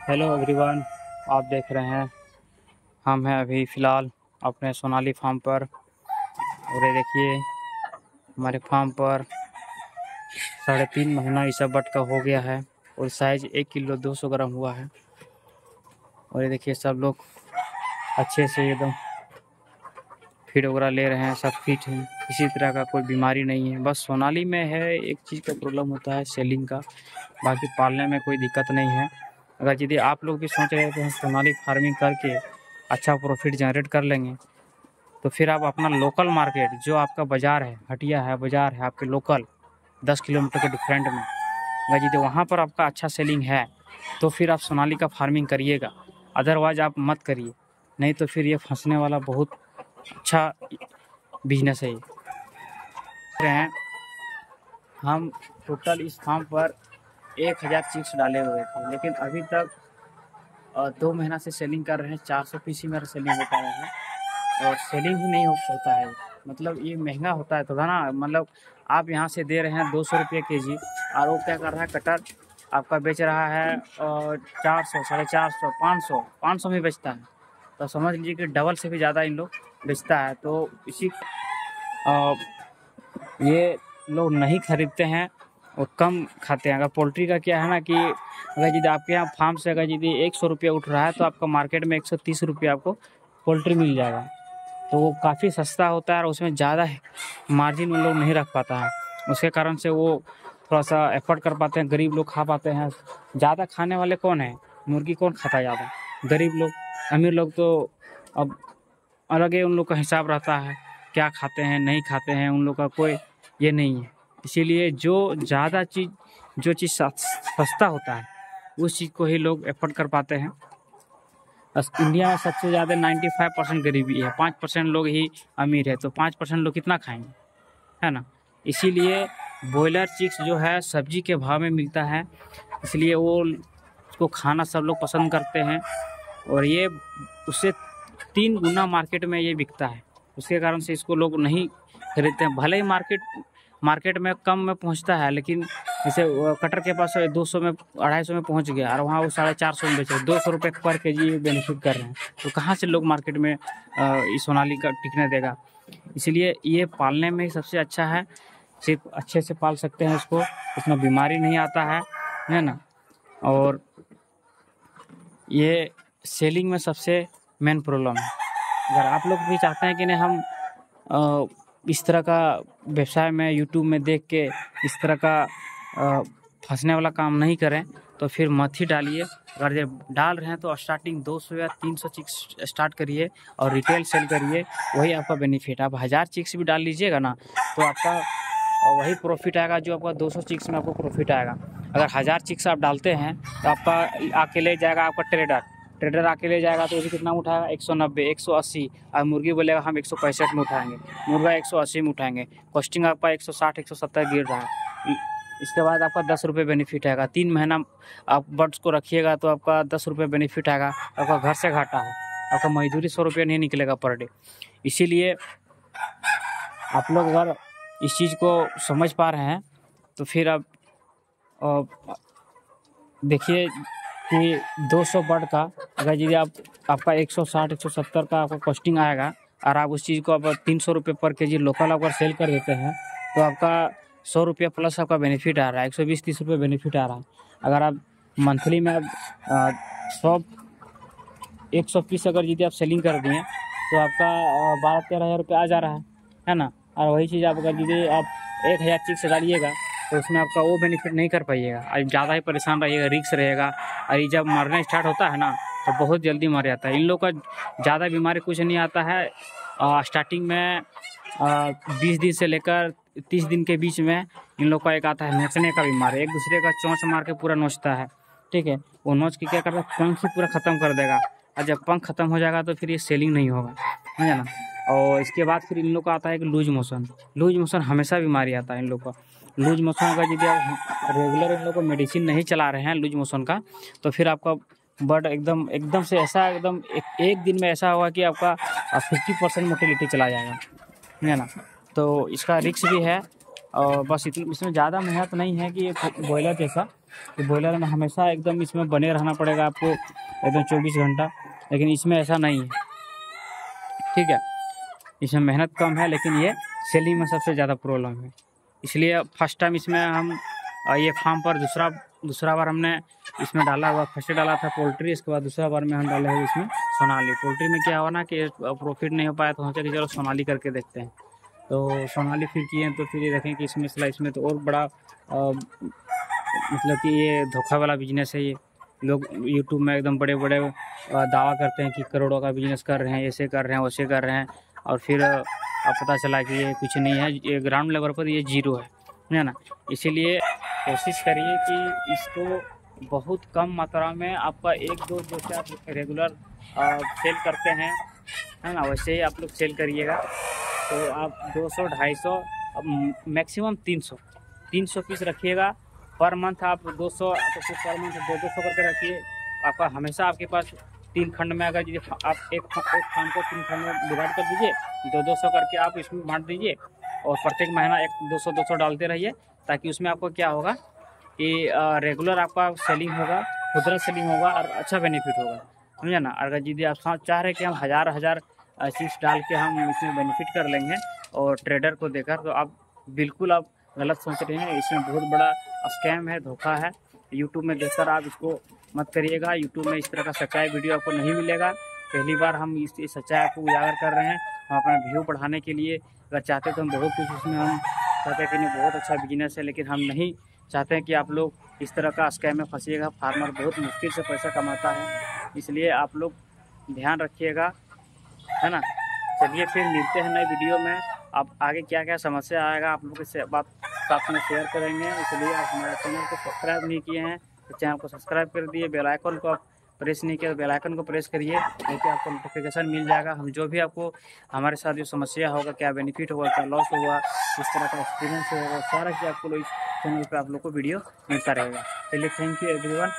Hello everyone, आप देख रहे हैं हम हैं अभी फ़िलहाल अपने सोनाली फार्म पर। और ये देखिए हमारे फार्म पर 3.5 महीना इस बट का हो गया है और साइज़ 1 किलो 200 ग्राम हुआ है। और ये देखिए सब लोग अच्छे से एकदम फीड वगैरह ले रहे हैं, सब फिट हैं, किसी तरह का कोई बीमारी नहीं है। बस सोनाली में है एक चीज़ का प्रॉब्लम होता है सेलिंग का, बाकी पालने में कोई दिक्कत नहीं है। अगर यदि आप लोग भी सोच रहे हैं कि हम सोनाली फार्मिंग करके अच्छा प्रॉफिट जनरेट कर लेंगे, तो फिर आप अपना लोकल मार्केट जो आपका बाज़ार है, हटिया है, बाज़ार है आपके लोकल 10 किलोमीटर के डिफरेंट में, अगर यदि वहाँ पर आपका अच्छा सेलिंग है तो फिर आप सोनाली का फार्मिंग करिएगा, अदरवाइज़ आप मत करिए। नहीं तो फिर ये फंसने वाला बहुत अच्छा बिजनेस है ये। हैं हम टोटल इस फार्म पर 1000 चिक्स डाले हुए थे, लेकिन अभी तक 2 महीना से सेलिंग कर रहे हैं। 400 पीस ही मेरा सेलिंग होता है और सेलिंग ही नहीं होता है। मतलब ये महंगा होता है थोड़ा ना, मतलब आप यहाँ से दे रहे हैं 200 रुपये केजी और वो क्या कर रहा है, कटर आपका बेच रहा है 400, 450, 500 में बेचता है। तो समझ लीजिए कि डबल से भी ज़्यादा इन लोग बेचता है। तो इसी ये लोग नहीं खरीदते हैं और कम खाते हैं। अगर पोल्ट्री का क्या है ना कि अगर यदि आपके यहाँ फार्म से अगर यदि 100 रुपये उठ रहा है तो आपका मार्केट में 130 रुपये आपको पोल्ट्री मिल जाएगा। तो वो काफ़ी सस्ता होता है और उसमें ज़्यादा मार्जिन उन लोग नहीं रख पाता है। उसके कारण से वो थोड़ा सा एफर्ट कर पाते हैं, गरीब लोग खा पाते हैं। ज़्यादा खाने वाले कौन है, मुर्गी कौन खाता है ज़्यादा? गरीब लोग। अमीर लोग तो अब अलग ही उन लोग का हिसाब रहता है, क्या खाते हैं नहीं खाते हैं, उन लोग का कोई ये नहीं है। इसीलिए जो चीज़ सस्ता होता है उस चीज़ को ही लोग एफर्ट कर पाते हैं। इंडिया में सबसे ज़्यादा 95% गरीबी है, 5% लोग ही अमीर है। तो 5% लोग कितना खाएंगे, है ना? इसीलिए बॉयलर चिक्स जो है सब्जी के भाव में मिलता है, इसलिए वो उसको खाना सब लोग पसंद करते हैं और ये उससे 3 गुना मार्केट में ये बिकता है। उसके कारण से इसको लोग नहीं खरीदते हैं। भले ही मार्केट में कम में पहुंचता है, लेकिन जैसे कटर के पास 200 में 250 में पहुंच गया और वहाँ वो 450 में बेच रहे, 200 रुपये पर केजी बेनिफिट कर रहे हैं। तो कहाँ से लोग मार्केट में इस सोनाली का टिकने देगा? इसलिए ये पालने में ही सबसे अच्छा है। सिर्फ अच्छे से पाल सकते हैं इसको, उसमें बीमारी नहीं आता है ना? और ये सेलिंग में सबसे मेन प्रॉब्लम है। अगर आप लोग भी चाहते हैं कि नहीं हम इस तरह का व्यवसाय में यूट्यूब में देख के इस तरह का फंसने वाला काम नहीं करें, तो फिर मत ही डालिए। अगर ये डाल रहे हैं तो स्टार्टिंग 200 या 300 चिक्स स्टार्ट करिए और रिटेल सेल करिए, वही आपका बेनिफिट। आप 1000 चिक्स भी डाल लीजिएगा ना तो आपका वही प्रॉफिट आएगा जो आपका 200 चिक्स में आपको प्रॉफिट आएगा। अगर 1000 चिक्स आप डालते हैं तो आपका आके ले जाएगा आपका ट्रेडर आके ले जाएगा, तो वो भी कितना उठाएगा, 190, 180। और मुर्गी बोलेगा हम 165 में उठाएंगे, मुर्गा 180 में उठाएंगे। कॉस्टिंग आपका 160, 170 गिर रहा है। इसके बाद आपका 10 रुपये बेनिफिट आएगा। 3 महीना आप बर्ड्स को रखिएगा तो आपका 10 रुपये बेनिफिट आएगा। आपका घर से घाटा है, आपका मजदूरी 100 रुपये नहीं निकलेगा पर डे। इसीलिए आप लोग अगर इस चीज़ को समझ पा रहे हैं तो फिर आप देखिए कि 200 बर्ड का अगर यदि आपका 160, 170 का आपका कॉस्टिंग आएगा और आप उस चीज़ को आप 300 रुपये पर केजी लोकल अगर सेल कर देते हैं तो आपका 100 रुपये प्लस आपका बेनिफिट आ रहा है, 120-130 रुपये बेनिफिट आ रहा है। अगर आप मंथली में 100 पीस अगर यदि आप सेलिंग कर दिए तो आपका 12-13 हज़ार रुपये आ जा रहा है ना? और वही चीज़ आप अगर यदि आप 1000 चिक्स डालिएगा तो उसमें आपका वो बेनिफिट नहीं कर पाइएगा, अब ज़्यादा ही परेशान रहिएगा, रिस्क रहेगा। और ये जब मरना स्टार्ट होता है ना तो बहुत जल्दी मर जाता है। इन लोग का ज़्यादा बीमारी कुछ नहीं आता है। स्टार्टिंग में 20 दिन से लेकर 30 दिन के बीच में इन लोग का एक आता है नोचने का बीमारी, एक दूसरे का चोंच मार के पूरा नोचता है, ठीक है? वो नोच के क्या करता है, पंख ही पूरा ख़त्म कर देगा। और जब पंख ख़त्म हो जाएगा तो फिर ये सेलिंग नहीं होगा, है ना? और इसके बाद फिर इन लोग का आता है कि लूज मोशन हमेशा बीमारी आता है इन लोग का। लूज मोशन का यदि आप रेगुलर इन लोग को मेडिसिन नहीं चला रहे हैं लूज मोशन का, तो फिर आपका बर्ड एकदम से ऐसा एक दिन में ऐसा होगा कि आपका 50% मोटिलिटी चला जाएगा, है ना? तो इसका रिस्क भी है और बस इसमें ज़्यादा मेहनत नहीं है कि बॉयलर जैसा तो बॉयलर में हमेशा एकदम इसमें बने रहना पड़ेगा आपको एकदम 24 घंटा, लेकिन इसमें ऐसा नहीं है। ठीक है, इसमें मेहनत कम है लेकिन ये सेलिंग में सबसे ज़्यादा प्रॉब्लम है। इसलिए फर्स्ट टाइम इसमें हम ये फार्म पर दूसरा बार हमने इसमें डाला हुआ। फर्स्ट डाला था पोल्ट्री, इसके बाद दूसरा बार में हम डाले हुए इसमें सोनाली। पोल्ट्री में क्या हुआ ना कि प्रॉफिट नहीं हो पाया, तो सोचा कि चलो सोनाली करके देखते हैं। तो सोनाली फिर किए, तो फिर ये देखें कि इसमें तो और बड़ा मतलब कि ये धोखा वाला बिजनेस है। ये लोग यूट्यूब में एकदम बड़े बड़े दावा करते हैं कि करोड़ों का बिजनेस कर रहे हैं, ऐसे कर रहे हैं, वैसे कर रहे हैं, और फिर अब पता चला कि ये कुछ नहीं है, ये ग्राउंड लेवल पर ये जीरो है ना। इसीलिए कोशिश करिए कि इसको बहुत कम मात्रा में आपका 1-2 जैसे आप रेगुलर सेल करते हैं, है ना, वैसे ही आप लोग सेल करिएगा। तो आप 200-250 अब मैक्सिमम 300 पीस रखिएगा पर मंथ। आप 200 तो फिर पर मंथ 200 करके रखिए। आपका हमेशा आपके पास 3 खंड में, अगर आप एक फार्म को 3 खंड में डिवाइड कर दीजिए, 200 करके आप इसमें बांट दीजिए, और प्रत्येक महीना 200 डालते रहिए, ताकि उसमें आपको क्या होगा कि रेगुलर आपका सेलिंग होगा, खुदरा सेलिंग होगा और अच्छा बेनिफिट होगा, समझे ना। अगर यदि आप चाह रहे हैं कि हम हज़ार चिप्स डाल के हम इसमें बेनिफिट कर लेंगे और ट्रेडर को देकर, तो आप बिल्कुल आप गलत सोच रहे हैं। इसमें बहुत बड़ा स्कैम है, धोखा है। यूट्यूब में देखकर आप इसको मत करिएगा। यूट्यूब में इस तरह का सच्चाई वीडियो आपको नहीं मिलेगा। पहली बार हम इस सच्चाई को उजागर कर रहे हैं। हम अपना व्यू बढ़ाने के लिए अगर चाहते तो हम बहुत कुछ इसमें हम चाहते हैं कि नहीं बहुत अच्छा बिजनेस है, लेकिन हम नहीं चाहते हैं कि आप लोग इस तरह का स्कैम में फंसिएगा। फार्मर बहुत मुश्किल से पैसा कमाता है, इसलिए आप लोग ध्यान रखिएगा, है ना। चलिए फिर मिलते हैं नए वीडियो में। आप आगे क्या क्या समस्या आएगा आप लोग से बात साथ में शेयर करेंगे। इसलिए आप हमारे चैनल को सब्सक्राइब नहीं किए हैं तो चैनल को सब्सक्राइब कर दिए। बेल आइकन को आप प्रेस नहीं किया तो बेल आइकन को प्रेस करिए, ताकि आपको नोटिफिकेशन मिल जाएगा। हम जो भी आपको हमारे साथ जो समस्या होगा, क्या बेनिफिट होगा, क्या लॉस होगा, इस तरह का एक्सपीरियंस होगा, सारा चीज़ आपको इस चैनल पर आप लोग को वीडियो मिलता रहेगा। चलिए, थैंक यू एवरीवन।